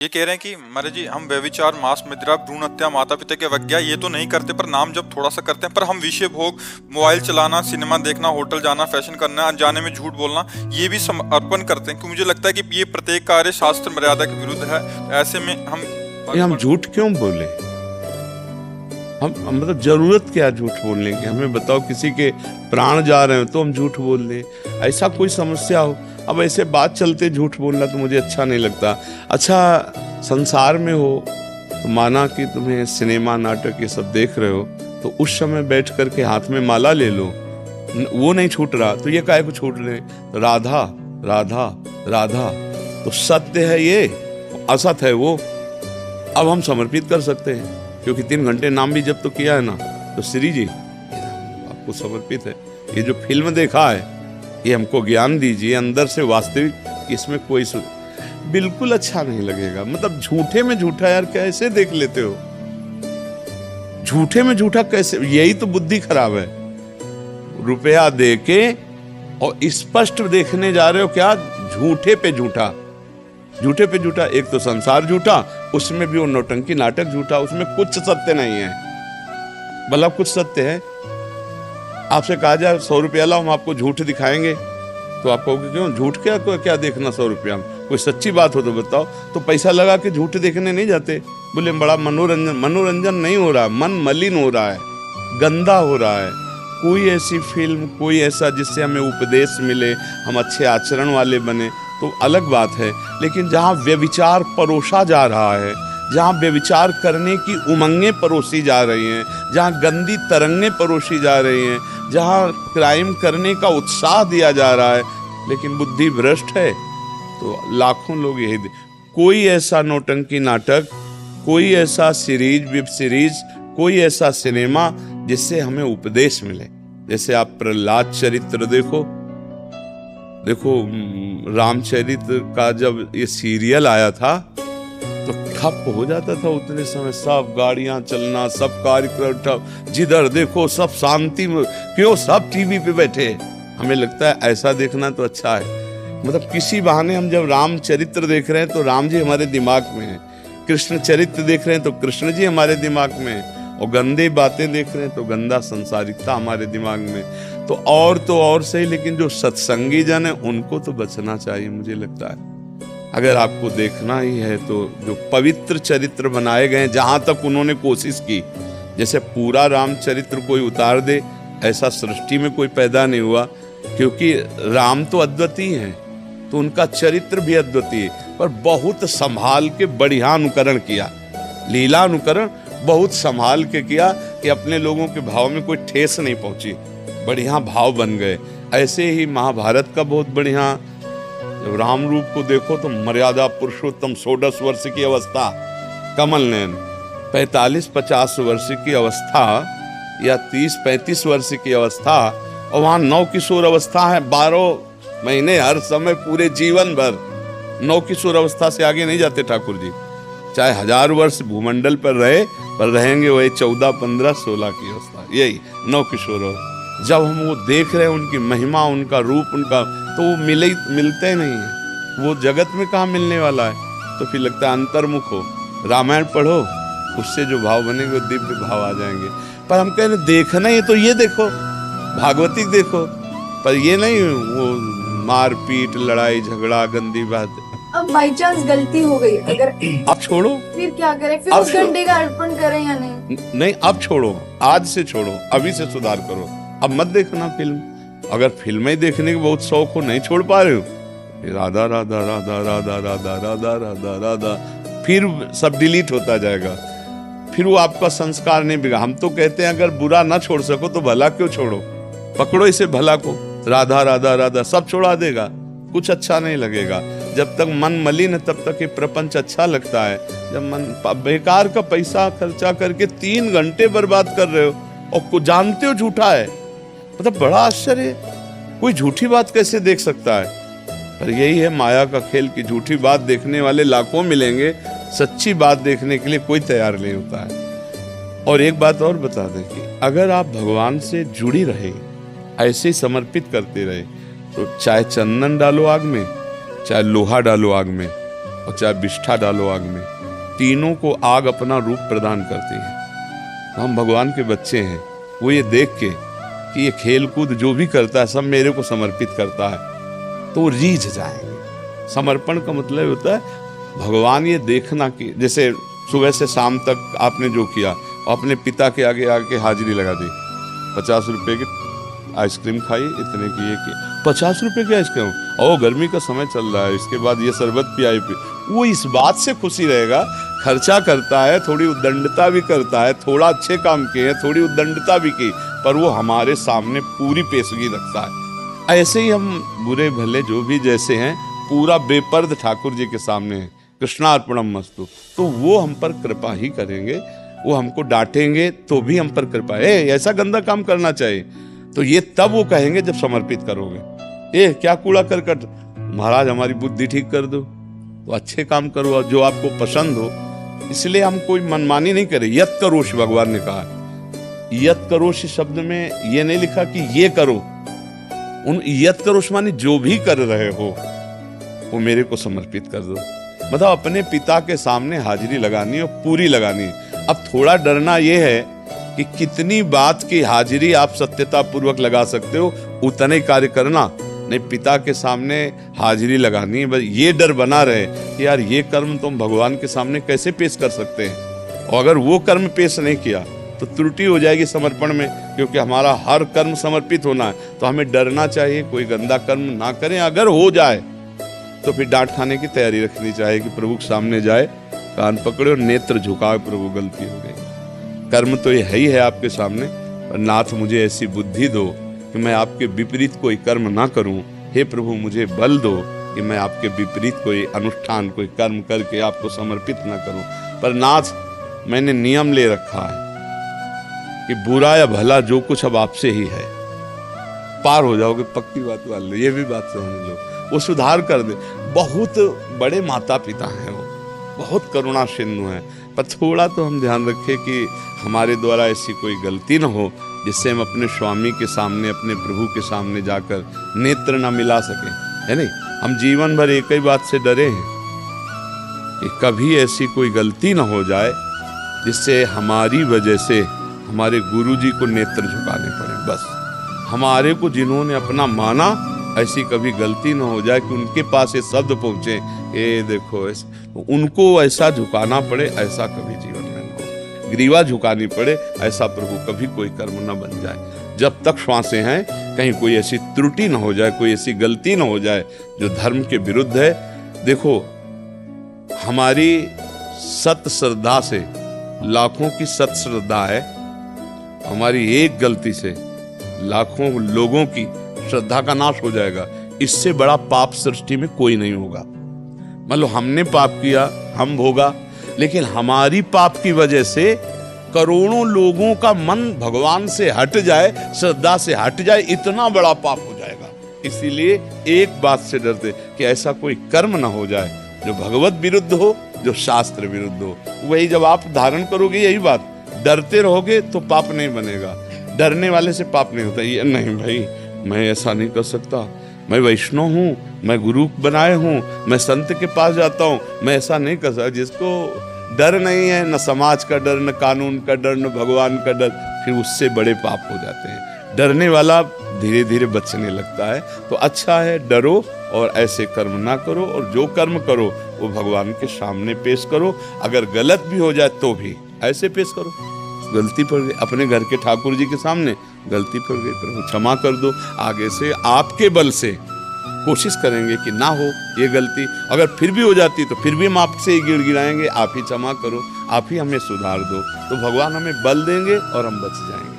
ये कह रहे हैं कि महाराज जी हम व्यभिचार, मांस, मदिरा, भ्रूण हत्या, माता पिता की अवज्ञा ये तो नहीं करते, पर नाम जब थोड़ा सा करते हैं। पर हम विषय भोग, मोबाइल चलाना, सिनेमा देखना, होटल जाना, फैशन करना, अनजाने में झूठ बोलना, ये भी समर्पण करते हैं। क्योंकि मुझे लगता है कि ये प्रत्येक कार्य शास्त्र मर्यादा के विरुद्ध है। ऐसे में हम झूठ क्यों बोले? हम मतलब जरूरत क्या झूठ बोलने की? हमें बताओ, किसी के प्राण जा रहे हो तो हम झूठ बोल दें, ऐसा कोई समस्या हो? अब ऐसे बात चलते झूठ बोलना तो मुझे अच्छा नहीं लगता। अच्छा, संसार में हो तो माना कि तुम्हें सिनेमा, नाटक ये सब देख रहे हो, तो उस समय बैठ करके हाथ में माला ले लो, वो नहीं छूट रहा तो ये काहे को छूट रहे? तो राधा राधा राधा, तो सत्य है ये, असत है वो। अब हम समर्पित कर सकते हैं, क्योंकि 3 घंटे नाम भी जब तो किया है ना, तो श्री जी आपको समर्पित है। ये जो फिल्म देखा है, ये हमको ज्ञान दीजिए अंदर से वास्तविक, इसमें कोई बिल्कुल अच्छा नहीं लगेगा। मतलब झूठे में झूठा यार कैसे देख लेते हो? झूठे में झूठा कैसे? यही तो बुद्धि खराब है। रुपया दे के और स्पष्ट देखने जा रहे हो क्या? झूठे पे झूठा, झूठे पे झूठा। एक तो संसार झूठा, उसमें भी वो नौटंकी नाटक झूठा, उसमें कुछ सत्य नहीं है। भला कुछ सत्य है? आपसे कहा जाए 100 रुपया लाओ, हम आपको झूठ दिखाएंगे, तो आप कहोगे क्यों झूठ? क्या देखना 100 रुपया में? कोई सच्ची बात हो तो बताओ। तो पैसा लगा के झूठ देखने नहीं जाते। बोले बड़ा मनोरंजन नहीं हो रहा, मन मलिन हो रहा है, गंदा हो रहा है। कोई ऐसी फिल्म, कोई ऐसा जिससे हमें उपदेश मिले, हम अच्छे आचरण वाले बने, तो अलग बात है। लेकिन जहाँ व्यभिचार परोसा जा रहा है, जहाँ व्यभिचार करने की उमंगें परोसी जा रही हैं, जहाँ गंदी तरंगें परोसी जा रही हैं, जहाँ क्राइम करने का उत्साह दिया जा रहा है, लेकिन बुद्धि भ्रष्ट है, तो लाखों लोग यही कोई ऐसा नौटंकी नाटक, कोई ऐसा सीरीज, वेब सीरीज, कोई ऐसा सिनेमा जिससे हमें उपदेश मिले। जैसे आप प्रहलाद चरित्र देखो, रामचरित का जब ये सीरियल आया था तो ठप हो जाता था उतने समय। सब गाड़ियां चलना, सब कार्यक्रम ठप, जिधर देखो सब शांति में। क्यों? सब टीवी पे बैठे। हमें लगता है ऐसा देखना तो अच्छा है। मतलब किसी बहाने हम जब रामचरित्र देख रहे हैं तो राम जी हमारे दिमाग में है, कृष्ण चरित्र देख रहे हैं तो कृष्ण जी हमारे दिमाग में है, और गंदे बातें देख रहे हैं तो गंदा संसारिकता हमारे दिमाग में। तो और सही, लेकिन जो सत्संगी जन है उनको तो बचना चाहिए। मुझे लगता है अगर आपको देखना ही है तो जो पवित्र चरित्र बनाए गए, जहां तक उन्होंने कोशिश की, जैसे पूरा रामचरित्र कोई उतार दे ऐसा सृष्टि में कोई पैदा नहीं हुआ, क्योंकि राम तो अद्वितीय हैं, तो उनका चरित्र भी अद्वितीय, पर बहुत संभाल के बढ़िया अनुकरण किया, लीला अनुकरण बहुत संभाल के किया कि अपने लोगों के भाव में कोई ठेस नहीं पहुंची, बढ़िया भाव बन गए। ऐसे ही महाभारत का बहुत बढ़िया, जब राम रूप को देखो तो मर्यादा पुरुषोत्तम, 16 वर्ष की अवस्था, कमल नयन, 45-50 वर्ष की अवस्था या 30-35 वर्ष की अवस्था, और वहाँ 9 किशोर अवस्था है, 12 महीने हर समय पूरे जीवन भर। 9 किशोर अवस्था से आगे नहीं जाते ठाकुर जी, चाहे 1000 वर्ष भूमंडल पर रहेंगे वही 14, 15, 16 की अवस्था, यही 9 किशोर। जब हम वो देख रहे हैं उनकी महिमा, उनका रूप, उनका, तो वो मिलते नहीं है, वो जगत में कहाँ मिलने वाला है। तो फिर लगता है अंतर्मुख हो, रामायण पढ़ो, उससे जो भाव बनेंगे वो दिव्य भाव आ जाएंगे। पर हम कह रहे देखना ये तो ये देखो, भागवती देखो, पर ये नहीं वो मारपीट, लड़ाई झगड़ा, गंदी बात। अब बाई चांस गलती हो गई, अगर अब छोड़ो, फिर क्या करें? फिर उस घंटे का अर्पण करें या नहीं? नहीं, अब छोड़ो, आज से छोड़ो, अभी से सुधार करो। अब मत देखना फिल्म। अगर फिल्में देखने के बहुत शौक हो, नहीं छोड़ पा रहे हो, राधा राधा राधा राधा राधा राधा राधा राधा, फिर सब डिलीट होता जाएगा, फिर वो आपका संस्कार नहीं बिगड़ा। हम तो कहते हैं अगर बुरा ना छोड़ सको तो भला क्यों छोड़ो, पकड़ो इसे भला को, राधा राधा राधा सब छोड़ा देगा, कुछ अच्छा नहीं लगेगा। जब तक मन मलिन है तब तक ये प्रपंच अच्छा लगता है। जब मन बेकार का पैसा खर्चा करके 3 घंटे बर्बाद कर रहे हो और जानते हो झूठा है, मतलब बड़ा आश्चर्य, कोई झूठी बात कैसे देख सकता है? पर यही है माया का खेल कि झूठी बात देखने वाले लाखों मिलेंगे, सच्ची बात देखने के लिए कोई तैयार नहीं होता है। और एक बात और बता दें कि अगर आप भगवान से जुड़ी रहे, ऐसे ही समर्पित करते रहे, तो चाहे चंदन डालो आग में, चाहे लोहा डालो आग में, और चाहे विष्ठा डालो आग में, तीनों को आग अपना रूप प्रदान करती है। हम भगवान के बच्चे हैं, वो ये देख के कि ये खेल कूद जो भी करता है सब मेरे को समर्पित करता है, तो वो रीझ जाएंगे। समर्पण का मतलब होता है भगवान ये देखना कि जैसे सुबह से शाम तक आपने जो किया, अपने पिता के आगे आके हाजिरी लगा दी, 50 रुपए की आइसक्रीम खाई, इतने की ये की, 50 रुपए की आइसक्रीम, और गर्मी का समय चल रहा है, इसके बाद ये शरबत पियाई, वो इस बात से खुशी रहेगा। खर्चा करता है, थोड़ी उद्दंडता भी करता है, थोड़ा अच्छे काम किए हैं, थोड़ी उद्दंडता भी की, पर वो हमारे सामने पूरी पेशगी रखता है। ऐसे ही हम बुरे भले जो भी जैसे हैं पूरा बेपर्द ठाकुर जी के सामने हैं, कृष्णार्पणम मस्तु, तो वो हम पर कृपा ही करेंगे। वो हमको डांटेंगे तो भी हम पर कृपा है, ऐसा गंदा काम करना चाहिए, तो ये तब वो कहेंगे जब समर्पित करोगे। क्या कूड़ा करकट, महाराज हमारी बुद्धि ठीक कर दो, तो अच्छे काम करो जो आपको पसंद हो। इसलिए हम कोई मनमानी नहीं करें। यत करोश भगवान ने कहा, यत करोश शब्द में ये नहीं लिखा कि ये करो, उन यत करोश माने जो भी कर रहे हो वो मेरे को समर्पित कर दो। मतलब अपने पिता के सामने हाजिरी लगानी और पूरी लगानी। अब थोड़ा डरना ये है कि कितनी बात की हाजिरी आप सत्यता पूर्वक लगा सकते हो, उतने कार्य करना नहीं। पिता के सामने हाजिरी लगानी है, बस ये डर बना रहे कि यार ये कर्म तुम भगवान के सामने कैसे पेश कर सकते हैं, और अगर वो कर्म पेश नहीं किया तो त्रुटि हो जाएगी समर्पण में, क्योंकि हमारा हर कर्म समर्पित होना है। तो हमें डरना चाहिए, कोई गंदा कर्म ना करें। अगर हो जाए तो फिर डांट खाने की तैयारी रखनी चाहिए कि प्रभु के सामने जाए, कान पकड़े और नेत्र झुकाए, प्रभु गलती हो गई। कर्म तो ये है ही है आपके सामने, पर नाथ मुझे ऐसी बुद्धि दो कि मैं आपके विपरीत कोई कर्म ना करूं। हे प्रभु मुझे बल दो कि मैं आपके विपरीत कोई अनुष्ठान, कोई कर्म करके आपको समर्पित ना करूं। पर नाथ मैंने नियम ले रखा है कि बुरा या भला जो कुछ अब आपसे ही है। पार हो जाओगे, पक्की बात मान लो, ये भी बात समझ लो, वो सुधार कर दे। बहुत बड़े माता पिता हैं वो, बहुत करुणा सिंधु हैं, पर थोड़ा तो हम ध्यान रखें कि हमारे द्वारा ऐसी कोई गलती न हो जिससे हम अपने स्वामी के सामने, अपने प्रभु के सामने जाकर नेत्र न मिला सकें, है नहीं। हम जीवन भर एक ही बात से डरे हैं कि कभी ऐसी कोई गलती न हो जाए जिससे हमारी वजह से हमारे गुरु जी को नेत्र झुकाने पड़े। बस हमारे को जिन्होंने अपना माना, ऐसी कभी गलती न हो जाए कि उनके पास ये शब्द पहुंचे, ये देखो ऐसे, उनको ऐसा झुकाना पड़े, ऐसा कभी जीवन में न हो। ग्रीवा झुकानी पड़े, ऐसा प्रभु कभी कोई कर्म न बन जाए। जब तक श्वासें हैं कहीं कोई ऐसी त्रुटि न हो जाए, कोई ऐसी गलती न हो जाए जो धर्म के विरुद्ध है। देखो हमारी सत श्रद्धा से, लाखों की सत श्रद्धा है, हमारी एक गलती से लाखों लोगों की श्रद्धा का नाश हो जाएगा। इससे बड़ा पाप सृष्टि में कोई नहीं होगा। मतलब हमने पाप किया, हम भोगा, लेकिन हमारी पाप की वजह से करोड़ों लोगों का मन भगवान से हट जाए, श्रद्धा से हट जाए, इतना बड़ा पाप हो जाएगा। इसीलिए एक बात से डरते कि ऐसा कोई कर्म ना हो जाए जो भगवत विरुद्ध हो, जो शास्त्र विरुद्ध हो। वही जब आप धारण करोगे, यही बात, डरते रहोगे तो पाप नहीं बनेगा। डरने वाले से पाप नहीं होता। ये नहीं भाई, मैं ऐसा नहीं कर सकता, मैं वैष्णव हूँ, मैं गुरु बनाए हूँ, मैं संत के पास जाता हूँ, मैं ऐसा नहीं कर सकता। जिसको डर नहीं है, न समाज का डर, न कानून का डर, न भगवान का डर, फिर उससे बड़े पाप हो जाते हैं। डरने वाला धीरे धीरे बचने लगता है। तो अच्छा है, डरो और ऐसे कर्म ना करो, और जो कर्म करो वो भगवान के सामने पेश करो। अगर गलत भी हो जाए तो भी ऐसे पेश करो, गलती पड़ गई, अपने घर के ठाकुर जी के सामने गलती पड़ गई, प्रभु क्षमा कर दो। आगे से आपके बल से कोशिश करेंगे कि ना हो ये गलती। अगर फिर भी हो जाती तो फिर भी हम आपसे ही गिड़गिड़ाएंगे, आप ही क्षमा करो, आप ही हमें सुधार दो। तो भगवान हमें बल देंगे और हम बच जाएंगे।